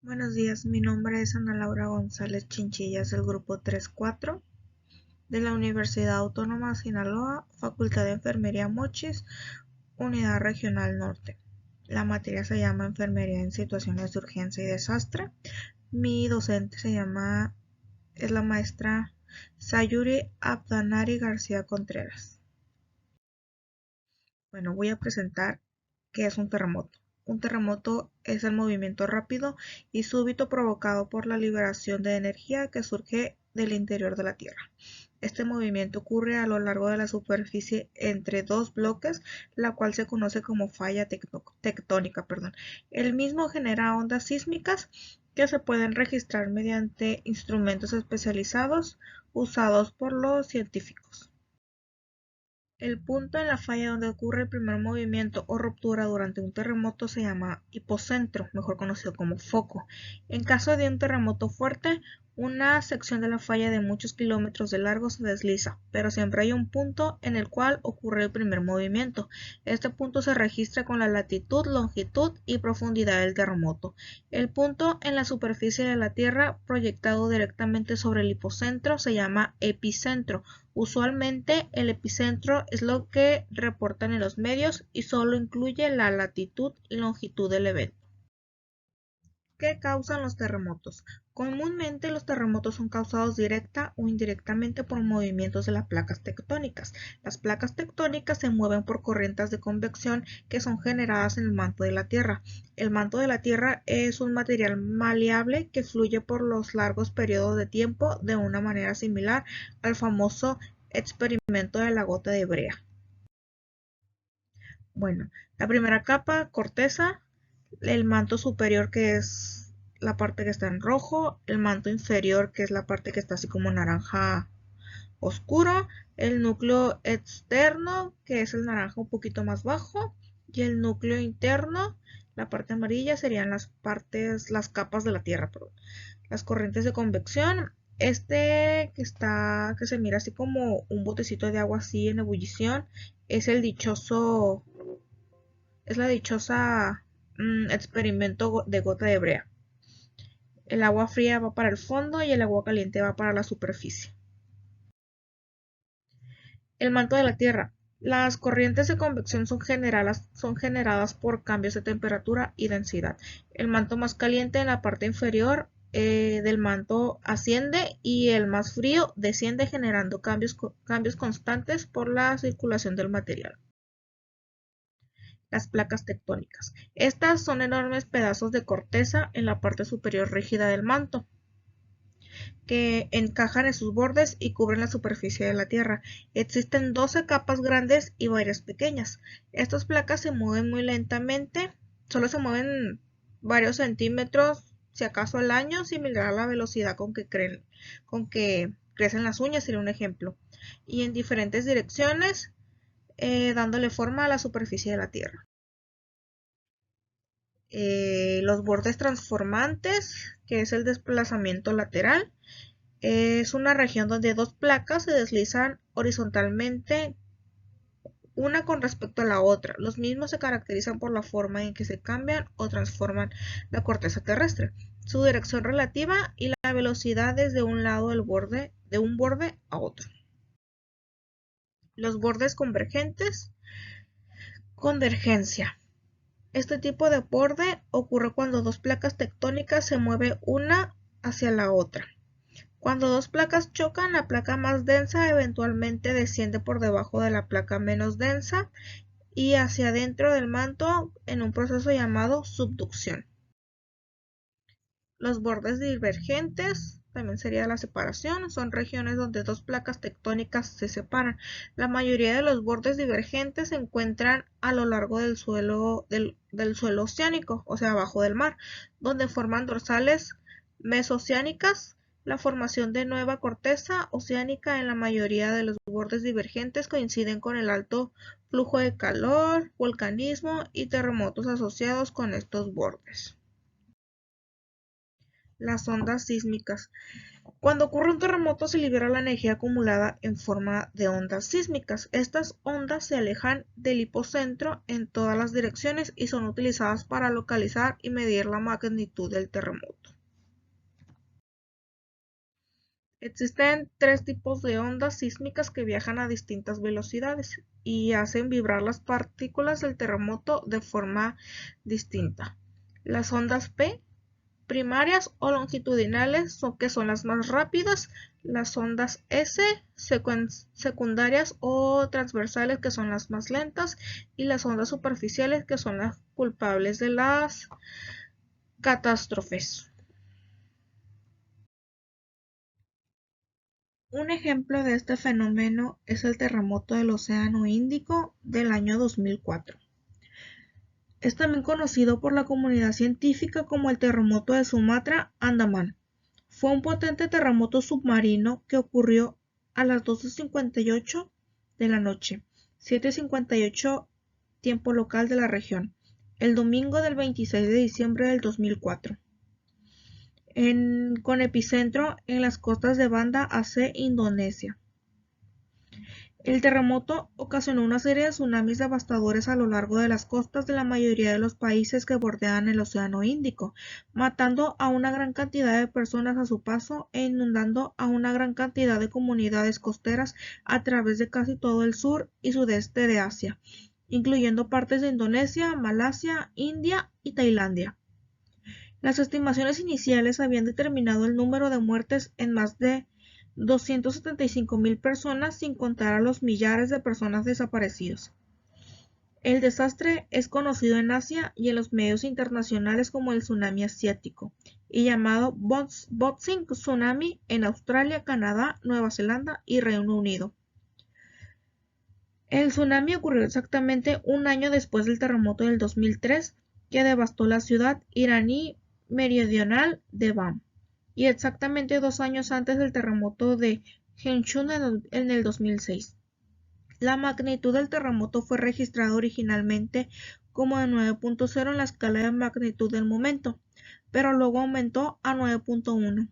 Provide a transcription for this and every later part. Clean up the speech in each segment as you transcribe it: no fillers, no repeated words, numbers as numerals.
Buenos días, mi nombre es Ana Laura González Chinchillas del grupo 3-4 de la Universidad Autónoma de Sinaloa, Facultad de Enfermería Mochis, Unidad Regional Norte. La materia se llama Enfermería en Situaciones de Urgencia y Desastre. Mi docente es la maestra Sayuri Abdanari García Contreras. Bueno, voy a presentar qué es un terremoto. Un terremoto es el movimiento rápido y súbito provocado por la liberación de energía que surge del interior de la Tierra. Este movimiento ocurre a lo largo de la superficie entre dos bloques, la cual se conoce como falla tectónica. El mismo genera ondas sísmicas que se pueden registrar mediante instrumentos especializados usados por los científicos. El punto en la falla donde ocurre el primer movimiento o ruptura durante un terremoto se llama hipocentro, mejor conocido como foco. En caso de un terremoto fuerte, una sección de la falla de muchos kilómetros de largo se desliza, pero siempre hay un punto en el cual ocurre el primer movimiento. Este punto se registra con la latitud, longitud y profundidad del terremoto. El punto en la superficie de la Tierra proyectado directamente sobre el hipocentro se llama epicentro. Usualmente el epicentro es lo que reportan en los medios y solo incluye la latitud y longitud del evento. ¿Qué causan los terremotos? Comúnmente los terremotos son causados directa o indirectamente por movimientos de las placas tectónicas. Las placas tectónicas se mueven por corrientes de convección que son generadas en el manto de la Tierra. El manto de la Tierra es un material maleable que fluye por los largos periodos de tiempo de una manera similar al famoso experimento de la gota de brea. Bueno, la primera capa, corteza, el manto superior que es la parte que está en rojo, el manto inferior que es la parte que está así como naranja oscuro, el núcleo externo que es el naranja un poquito más bajo y el núcleo interno, la parte amarilla serían las capas de la Tierra, perdón. Las corrientes de convección, que se mira así como un botecito de agua así en ebullición, es el dichoso es la dichosa experimento de gota de brea. El agua fría va para el fondo y el agua caliente va para la superficie. El manto de la Tierra. Las corrientes de convección son generadas por cambios de temperatura y densidad. El manto más caliente en la parte inferior del manto asciende y el más frío desciende generando cambios constantes por la circulación del material. Las placas tectónicas. Estas son enormes pedazos de corteza en la parte superior rígida del manto, que encajan en sus bordes y cubren la superficie de la Tierra. Existen 12 capas grandes y varias pequeñas. Estas placas se mueven muy lentamente, solo se mueven varios centímetros, si acaso al año, similar a la velocidad con que crecen las uñas, sería un ejemplo, y en diferentes direcciones, dándole forma a la superficie de la Tierra. Los bordes transformantes, que es el desplazamiento lateral, es una región donde dos placas se deslizan horizontalmente una con respecto a la otra. Los mismos se caracterizan por la forma en que se cambian o transforman la corteza terrestre, su dirección relativa y la velocidad desde un lado de un borde a otro. Los bordes convergentes, convergencia. Este tipo de borde ocurre cuando dos placas tectónicas se mueven una hacia la otra. Cuando dos placas chocan, la placa más densa eventualmente desciende por debajo de la placa menos densa y hacia adentro del manto en un proceso llamado subducción. Los bordes divergentes, también sería la separación, son regiones donde dos placas tectónicas se separan. La mayoría de los bordes divergentes se encuentran a lo largo del suelo oceánico, o sea, abajo del mar, donde forman dorsales mesoceánicas. La formación de nueva corteza oceánica en la mayoría de los bordes divergentes coinciden con el alto flujo de calor, volcanismo y terremotos asociados con estos bordes. Las ondas sísmicas. Cuando ocurre un terremoto se libera la energía acumulada en forma de ondas sísmicas. Estas ondas se alejan del hipocentro en todas las direcciones y son utilizadas para localizar y medir la magnitud del terremoto. Existen tres tipos de ondas sísmicas que viajan a distintas velocidades y hacen vibrar las partículas del terremoto de forma distinta. Las ondas P primarias o longitudinales, que son las más rápidas, las ondas S secundarias o transversales, que son las más lentas, y las ondas superficiales, que son las culpables de las catástrofes. Un ejemplo de este fenómeno es el terremoto del Océano Índico del año 2004. Es también conocido por la comunidad científica como el terremoto de Sumatra, Andamán. Fue un potente terremoto submarino que ocurrió a las 12:58 de la noche, 7:58 tiempo local de la región, el domingo del 26 de diciembre del 2004, con epicentro en las costas de Banda Aceh, Indonesia. El terremoto ocasionó una serie de tsunamis devastadores a lo largo de las costas de la mayoría de los países que bordean el Océano Índico, matando a una gran cantidad de personas a su paso e inundando a una gran cantidad de comunidades costeras a través de casi todo el sur y sudeste de Asia, incluyendo partes de Indonesia, Malasia, India y Tailandia. Las estimaciones iniciales habían determinado el número de muertes en más de 275,000 personas, sin contar a los millares de personas desaparecidas. El desastre es conocido en Asia y en los medios internacionales como el tsunami asiático, y llamado Botsing Tsunami en Australia, Canadá, Nueva Zelanda y Reino Unido. El tsunami ocurrió exactamente un año después del terremoto del 2003, que devastó la ciudad iraní meridional de Bam, y exactamente 2 años antes del terremoto de Chengchun en el 2006. La magnitud del terremoto fue registrada originalmente como de 9.0 en la escala de magnitud del momento, pero luego aumentó a 9.1.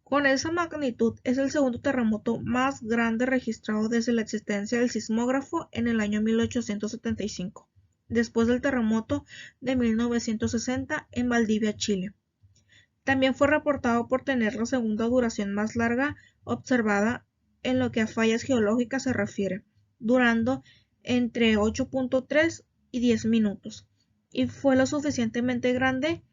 Con esa magnitud es el segundo terremoto más grande registrado desde la existencia del sismógrafo en el año 1875, después del terremoto de 1960 en Valdivia, Chile. También fue reportado por tener la segunda duración más larga observada en lo que a fallas geológicas se refiere, durando entre 8.3 y 10 minutos, y fue lo suficientemente grande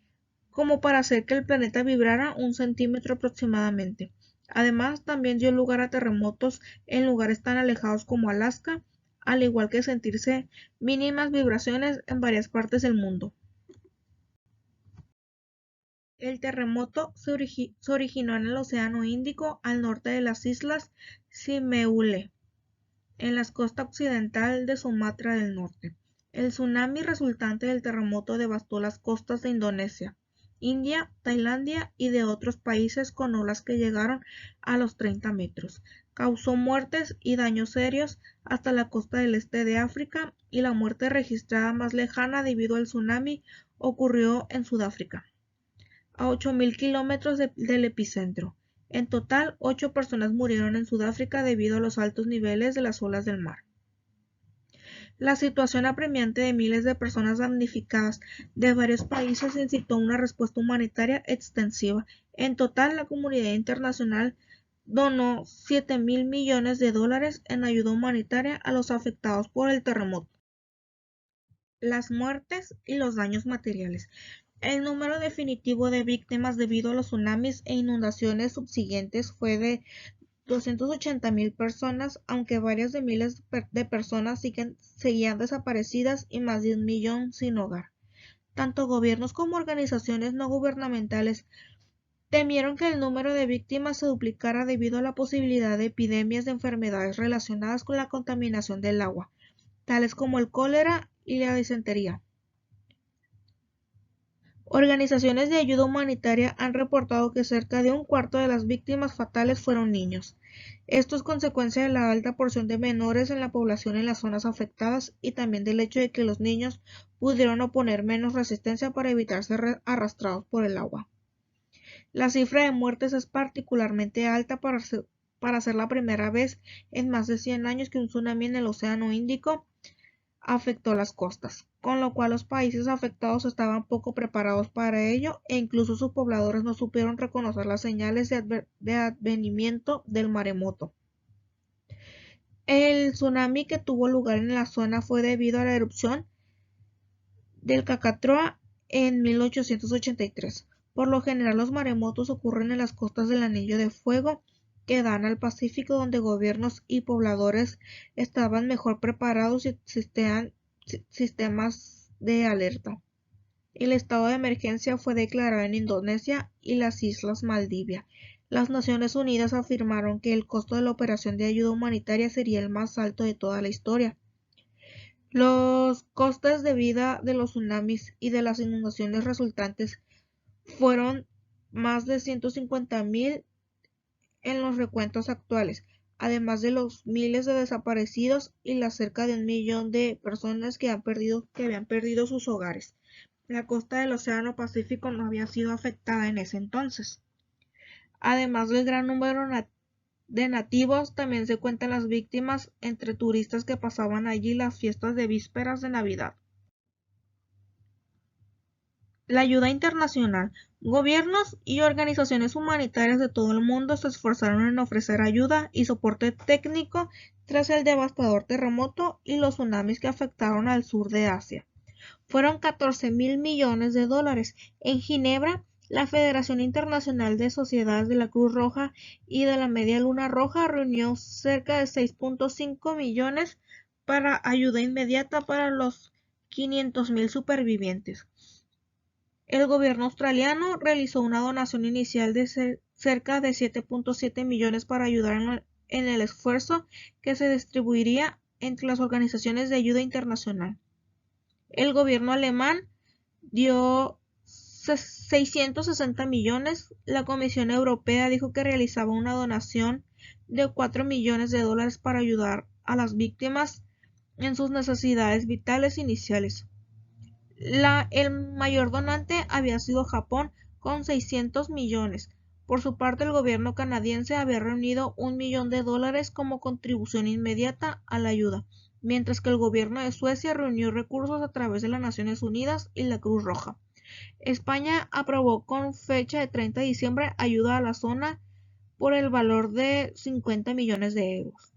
como para hacer que el planeta vibrara 1 centímetro aproximadamente. Además, también dio lugar a terremotos en lugares tan alejados como Alaska, al igual que sentirse mínimas vibraciones en varias partes del mundo. El terremoto se originó en el Océano Índico al norte de las islas Simeulue, en la costa occidental de Sumatra del Norte. El tsunami resultante del terremoto devastó las costas de Indonesia, India, Tailandia y de otros países con olas que llegaron a los 30 metros. Causó muertes y daños serios hasta la costa del este de África, y la muerte registrada más lejana debido al tsunami ocurrió en Sudáfrica, a 8,000 kilómetros del epicentro. En total, 8 personas murieron en Sudáfrica debido a los altos niveles de las olas del mar. La situación apremiante de miles de personas damnificadas de varios países incitó una respuesta humanitaria extensiva. En total, la comunidad internacional donó $7,000 millones en ayuda humanitaria a los afectados por el terremoto. Las muertes y los daños materiales. El número definitivo de víctimas debido a los tsunamis e inundaciones subsiguientes fue de 280,000 personas, aunque varias de miles de personas seguían desaparecidas y más de 1 millón sin hogar. Tanto gobiernos como organizaciones no gubernamentales temieron que el número de víctimas se duplicara debido a la posibilidad de epidemias de enfermedades relacionadas con la contaminación del agua, tales como el cólera y la disentería. Organizaciones de ayuda humanitaria han reportado que cerca de un cuarto de las víctimas fatales fueron niños. Esto es consecuencia de la alta porción de menores en la población en las zonas afectadas, y también del hecho de que los niños pudieron oponer menos resistencia para evitar ser arrastrados por el agua. La cifra de muertes es particularmente alta para ser la primera vez en más de 100 años que un tsunami en el Océano Índico afectó las costas, con lo cual los países afectados estaban poco preparados para ello e incluso sus pobladores no supieron reconocer las señales de advenimiento del maremoto. El tsunami que tuvo lugar en la zona fue debido a la erupción del Krakatoa en 1883. Por lo general, los maremotos ocurren en las costas del Anillo de Fuego que dan al Pacífico, donde gobiernos y pobladores estaban mejor preparados y existían sistemas de alerta. El estado de emergencia fue declarado en Indonesia y las Islas Maldivia. Las Naciones Unidas afirmaron que el costo de la operación de ayuda humanitaria sería el más alto de toda la historia. Los costes de vida de los tsunamis y de las inundaciones resultantes fueron más de 150.000 en los recuentos actuales, además de los miles de desaparecidos y las cerca de 1 millón de personas que habían perdido sus hogares. La costa del Océano Pacífico no había sido afectada en ese entonces. Además del gran número de nativos, también se cuentan las víctimas entre turistas que pasaban allí las fiestas de vísperas de Navidad. La ayuda internacional. Gobiernos y organizaciones humanitarias de todo el mundo se esforzaron en ofrecer ayuda y soporte técnico tras el devastador terremoto y los tsunamis que afectaron al sur de Asia. Fueron 14.000 millones de dólares. En Ginebra, la Federación Internacional de Sociedades de la Cruz Roja y de la Media Luna Roja reunió cerca de 6.5 millones para ayuda inmediata para los 500.000 supervivientes. El gobierno australiano realizó una donación inicial de cerca de 7.7 millones para ayudar en el esfuerzo que se distribuiría entre las organizaciones de ayuda internacional. El gobierno alemán dio 660 millones. La Comisión Europea dijo que realizaba una donación de 4 millones de dólares para ayudar a las víctimas en sus necesidades vitales iniciales. El mayor donante había sido Japón con 600 millones. Por su parte, el gobierno canadiense había reunido 1 millón de dólares como contribución inmediata a la ayuda, mientras que el gobierno de Suecia reunió recursos a través de las Naciones Unidas y la Cruz Roja. España aprobó con fecha de 30 de diciembre ayuda a la zona por el valor de 50 millones de euros.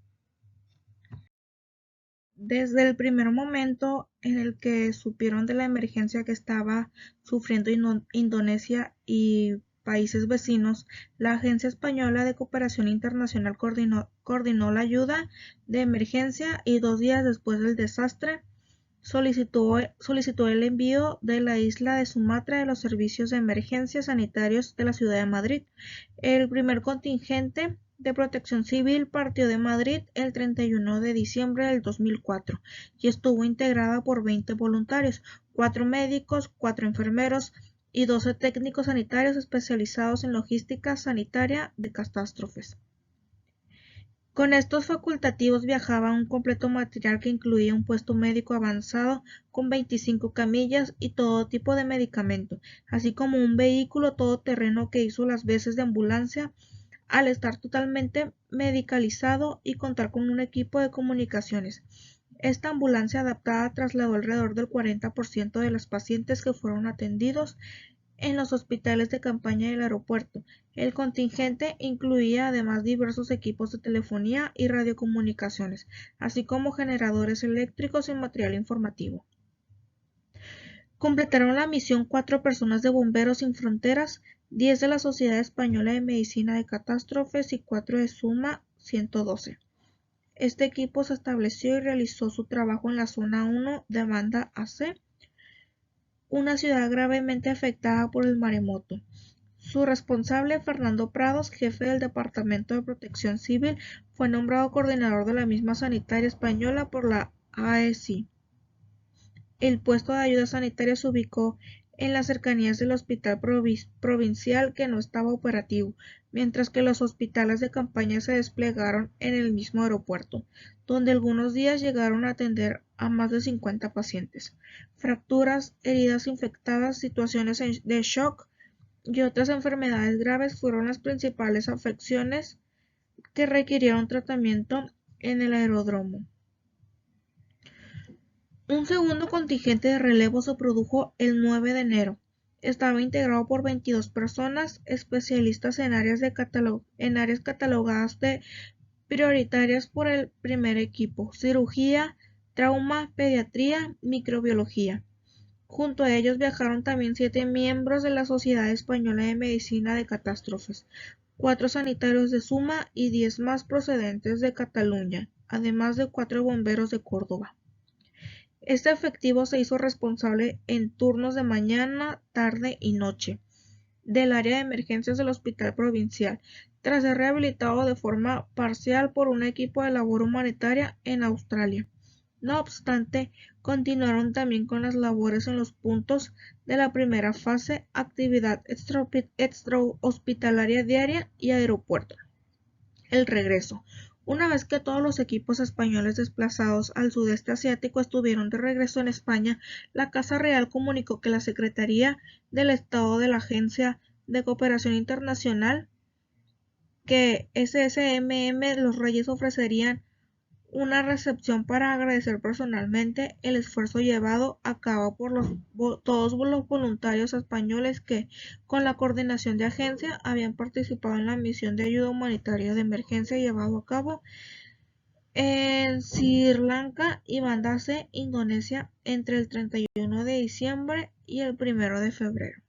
Desde el primer momento en el que supieron de la emergencia que estaba sufriendo Indonesia y países vecinos, la Agencia Española de Cooperación Internacional coordinó la ayuda de emergencia y 2 días después del desastre solicitó el envío de la isla de Sumatra de los servicios de emergencia sanitarios de la ciudad de Madrid. El primer contingente de Protección Civil partió de Madrid el 31 de diciembre del 2004 y estuvo integrada por 20 voluntarios, 4 médicos, 4 enfermeros y 12 técnicos sanitarios especializados en logística sanitaria de catástrofes. Con estos facultativos viajaba un completo material que incluía un puesto médico avanzado con 25 camillas y todo tipo de medicamento, así como un vehículo todoterreno que hizo las veces de ambulancia al estar totalmente medicalizado y contar con un equipo de comunicaciones. Esta ambulancia adaptada trasladó alrededor del 40% de los pacientes que fueron atendidos en los hospitales de campaña del aeropuerto. El contingente incluía además diversos equipos de telefonía y radiocomunicaciones, así como generadores eléctricos y material informativo. Completaron la misión 4 personas de Bomberos Sin Fronteras, 10 de la Sociedad Española de Medicina de Catástrofes y 4 de Suma 112. Este equipo se estableció y realizó su trabajo en la Zona 1 de Banda AC, una ciudad gravemente afectada por el maremoto. Su responsable, Fernando Prados, jefe del Departamento de Protección Civil, fue nombrado coordinador de la misma sanitaria española por la AECI. El puesto de ayuda sanitaria se ubicó en las cercanías del hospital provincial que no estaba operativo, mientras que los hospitales de campaña se desplegaron en el mismo aeropuerto, donde algunos días llegaron a atender a más de 50 pacientes. Fracturas, heridas infectadas, situaciones de shock y otras enfermedades graves fueron las principales afecciones que requirieron tratamiento en el aeródromo. Un segundo contingente de relevo se produjo el 9 de enero. Estaba integrado por 22 personas, especialistas en áreas catalogadas de prioritarias por el primer equipo: cirugía, trauma, pediatría, microbiología. Junto a ellos viajaron también 7 miembros de la Sociedad Española de Medicina de Catástrofes, 4 sanitarios de Suma y 10 más procedentes de Cataluña, además de 4 bomberos de Córdoba. Este efectivo se hizo responsable en turnos de mañana, tarde y noche del área de emergencias del Hospital Provincial, tras ser rehabilitado de forma parcial por un equipo de labor humanitaria en Australia. No obstante, continuaron también con las labores en los puntos de la primera fase, actividad extrahospitalaria diaria y aeropuerto. El regreso. Una vez que todos los equipos españoles desplazados al sudeste asiático estuvieron de regreso en España, la Casa Real comunicó que la Secretaría del Estado de la Agencia de Cooperación Internacional, que SSMM Los Reyes ofrecerían una recepción para agradecer personalmente el esfuerzo llevado a cabo por todos los voluntarios españoles que, con la coordinación de agencia, habían participado en la misión de ayuda humanitaria de emergencia llevado a cabo en Sri Lanka y Banda Aceh, Indonesia, entre el 31 de diciembre y el 1 de febrero.